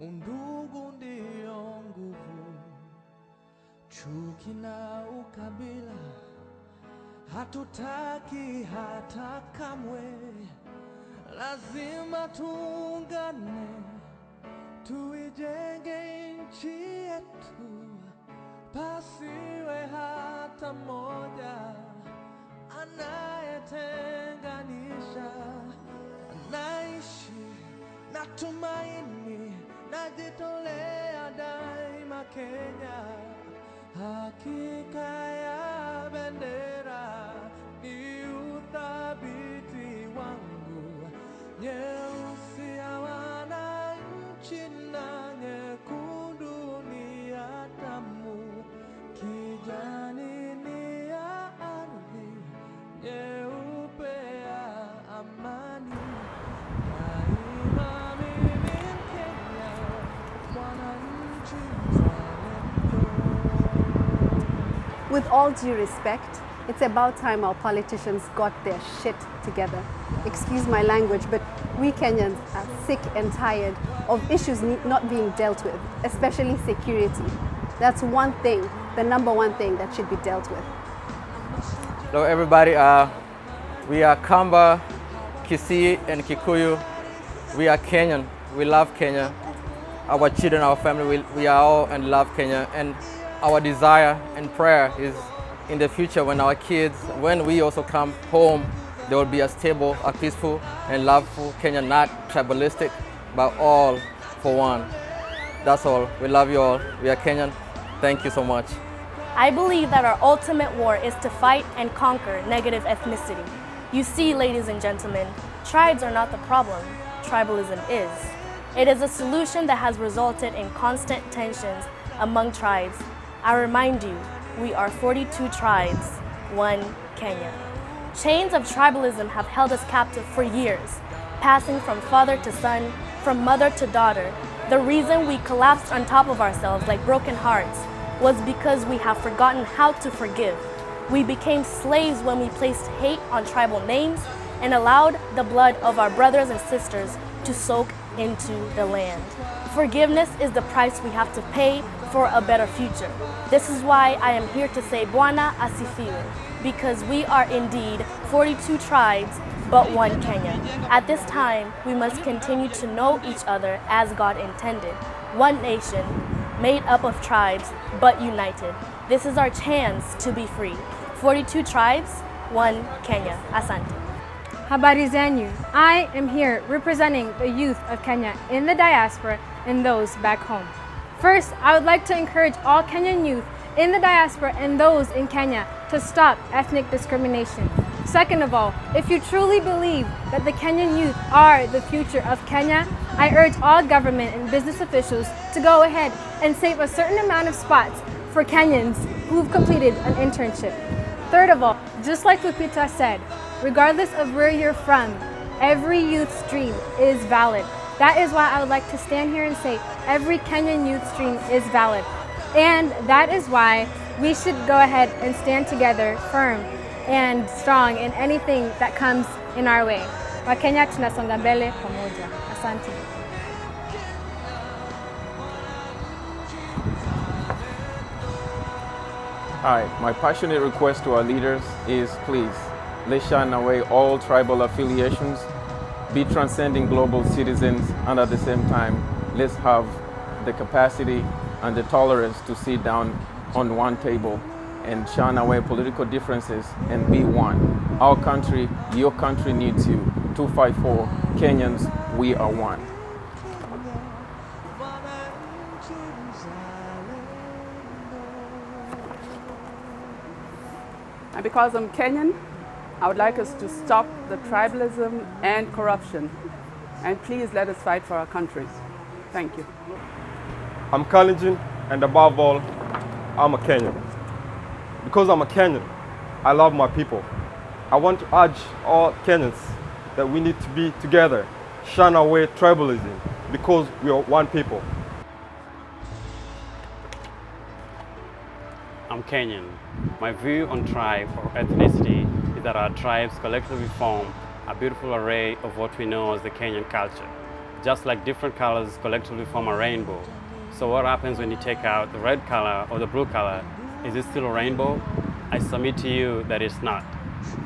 undugu ndio nguvu, chuki na ukabila hatutaki hata kamwe. Lazima tuungane, tuijenge nchi yetu, pasiwe hata mmoja anayetenganisha. Naishi na tumaini, najitolea daima Kenya. Hakika ya bendera ni uthabiti wangu, nyeusi ya wananchi na nyekundu ni ya damu, kijani ni ya ardhi, nyeupe ya amani. Daima mimi Mkenya, mwananchi mzalendo. With all due respect, it's about time our politicians got their shit together. Excuse my language, but we Kenyans are sick and tired of issues not being dealt with, especially security. That's one thing, the number one thing that should be dealt with. Hello everybody, we are Kamba, Kisii and Kikuyu. We are Kenyan, we love Kenya. Our children, our family, we are all and love Kenya. And our desire and prayer is in the future when our kids, when we also come home, there will be a stable, a peaceful and loveful Kenya, not tribalistic, but all for one. That's all. We love you all. We are Kenyan. Thank you so much. I believe that our ultimate war is to fight and conquer negative ethnicity. You see, ladies and gentlemen, tribes are not the problem. Tribalism is. It is a solution that has resulted in constant tensions among tribes. I remind you, we are 42 tribes, one Kenya. Chains of tribalism have held us captive for years, passing from father to son, from mother to daughter. The reason we collapsed on top of ourselves like broken hearts was because we have forgotten how to forgive. We became slaves when we placed hate on tribal names and allowed the blood of our brothers and sisters to soak into the land. Forgiveness is the price we have to pay for a better future. This is why I am here to say Bwana asifiwe, because we are indeed 42 tribes, but one Kenya. At this time, we must continue to know each other as God intended. One nation, made up of tribes, but united. This is our chance to be free. 42 tribes, one Kenya. Asante. Habari zenyu. I am here representing the youth of Kenya in the diaspora and those back home. First, I would like to encourage all Kenyan youth in the diaspora and those in Kenya to stop ethnic discrimination. Second of all, if you truly believe that the Kenyan youth are the future of Kenya, I urge all government and business officials to go ahead and save a certain amount of spots for Kenyans who've completed an internship. Third of all, just like Lupita said, regardless of where you're from, every youth's dream is valid. That is why I would like to stand here and say every Kenyan youth's dream is valid. And that is why we should go ahead and stand together firm and strong in anything that comes in our way. Wakenya tunasonga mbele pamoja. Asante. Hi, my passionate request to our leaders is please, let's shun away all tribal affiliations, be transcending global citizens, and at the same time, let's have the capacity and the tolerance to sit down on one table and shun away political differences and be one. Our country, your country needs you. 254 Kenyans, we are one. And because I'm Kenyan, I would like us to stop the tribalism and corruption. And please let us fight for our countries. Thank you. I'm Kalenjin, and above all, I'm a Kenyan. Because I'm a Kenyan, I love my people. I want to urge all Kenyans that we need to be together, shun away tribalism, because we are one people. I'm Kenyan. My view on tribe or ethnicity is that our tribes collectively form a beautiful array of what we know as the Kenyan culture. just like different colors collectively form a rainbow. So what happens when you take out the red color or the blue color? Is it still a rainbow? I submit to you that it's not.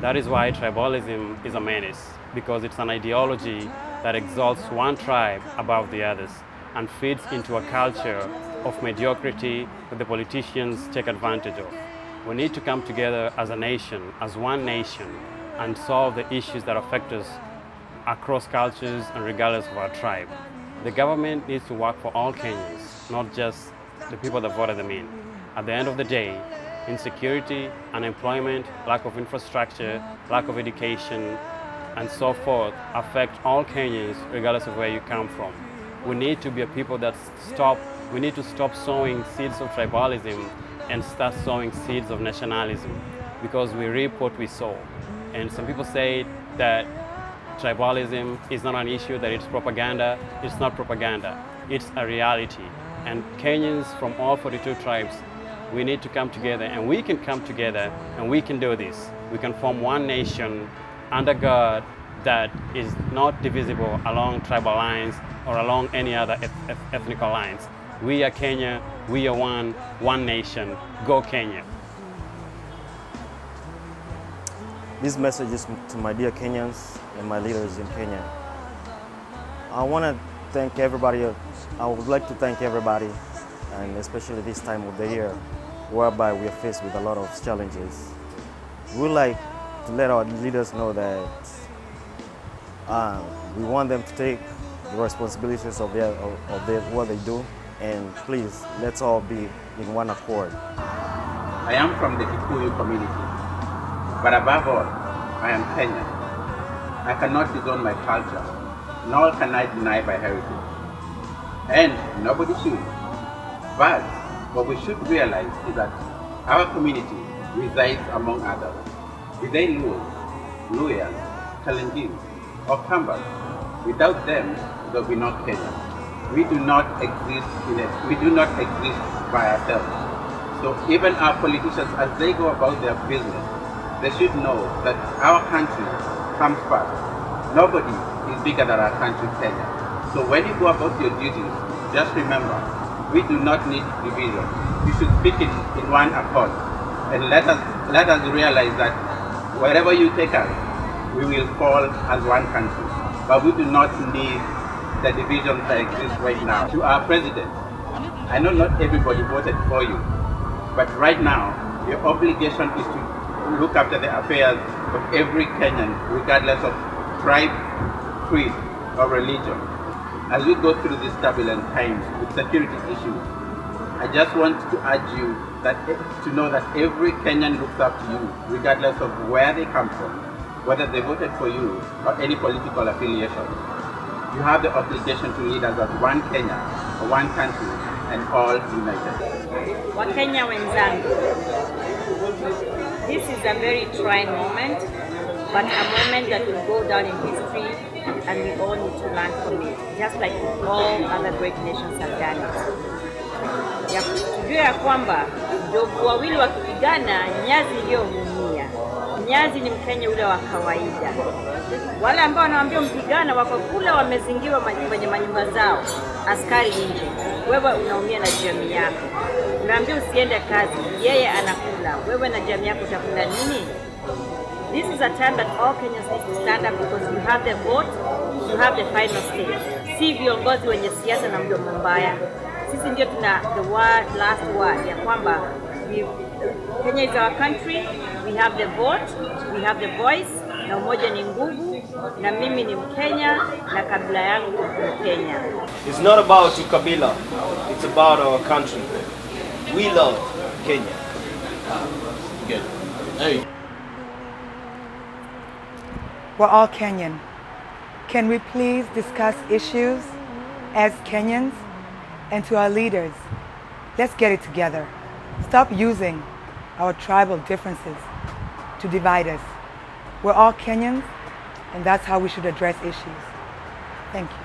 That is why tribalism is a menace, because it's an ideology that exalts one tribe above the others and feeds into a culture of mediocrity that the politicians take advantage of. We need to come together as a nation, as one nation, and solve the issues that affect us across cultures and regardless of our tribe. The government needs to work for all Kenyans, not just the people that voted them in. At the end of the day, insecurity, unemployment, lack of infrastructure, lack of education, and so forth affect all Kenyans regardless of where you come from. We need to be a people that we need to stop sowing seeds of tribalism and start sowing seeds of nationalism, because we reap what we sow. And some people say that tribalism is not an issue, that it's propaganda. It's not propaganda, it's a reality. And Kenyans from all 42 tribes, we need to come together, and we can come together and we can do this. We can form one nation under God that is not divisible along tribal lines or along any other ethnical lines. We are Kenya, we are one nation. Go Kenya. This message is to my dear Kenyans and my leaders in Kenya. I want to thank everybody. I would like to thank everybody, and especially this time of the year, whereby we are faced with a lot of challenges. We would like to let our leaders know that we want them to take the responsibilities of what they do, and please, let's all be in one accord. I am from the Kikuyu community, but above all, I am Kenyan. I cannot disown my culture, nor can I deny my heritage. And nobody should. But what we should realize is that our community resides among others. Be they Luo, Luyas, Kalenjin, or Kambas. Without them, there will be no Kenya. We do not exist by ourselves. So even our politicians, as they go about their business, they should know that our country comes first. Nobody is bigger than our country, Kenya. So when you go about your duties, just remember, we do not need division. We should speak in one accord. And let us realize that wherever you take us, we will fall as one country. But we do not need the divisions that exist right now. To our president, I know not everybody voted for you, but right now, your obligation is to look after the affairs of every Kenyan, regardless of tribe, creed, or religion. As we go through these turbulent times with security issues, I just want to urge you to know that every Kenyan looks up to you, regardless of where they come from, whether they voted for you or any political affiliation. You have the obligation to lead us as one Kenya, or one country, and all united. Wakenya wenzangu, this is a very trying moment, but a moment that will go down in history, and we all need to learn from it, just like all other great nations have done it. Tujue ya kwamba ndovu wawili wakipigana, nyazi iliyoumia. Nyazi ni Mkenya ule wa kawaida. Wale ambao wanaambia mpigana wako kule wamezingirwa kwenye manyumba zao, askari nje. Wewe unaumia na jamii yako. Unaambia usiende kazi, yeye anakula. Wewe na jamii yako utakula nini? This is a time that all Kenyans need to stand up, because you have the vote, you have the final say. Si viongozi wenye siasa na mdomo mbaya. Sisi ndio tuna the last word ya kwamba Kenya is our country, we have the vote, we have the voice, na umoja ni nguvu, na mimi ni Mkenya, na kabila yangu ni Mkenya. It's not about ukabila, it's about our country. We love Kenya. Good. Hey. We're all Kenyan. Can we please discuss issues as Kenyans? And to our leaders, let's get it together. Stop using our tribal differences to divide us. We're all Kenyans, and that's how we should address issues. Thank you.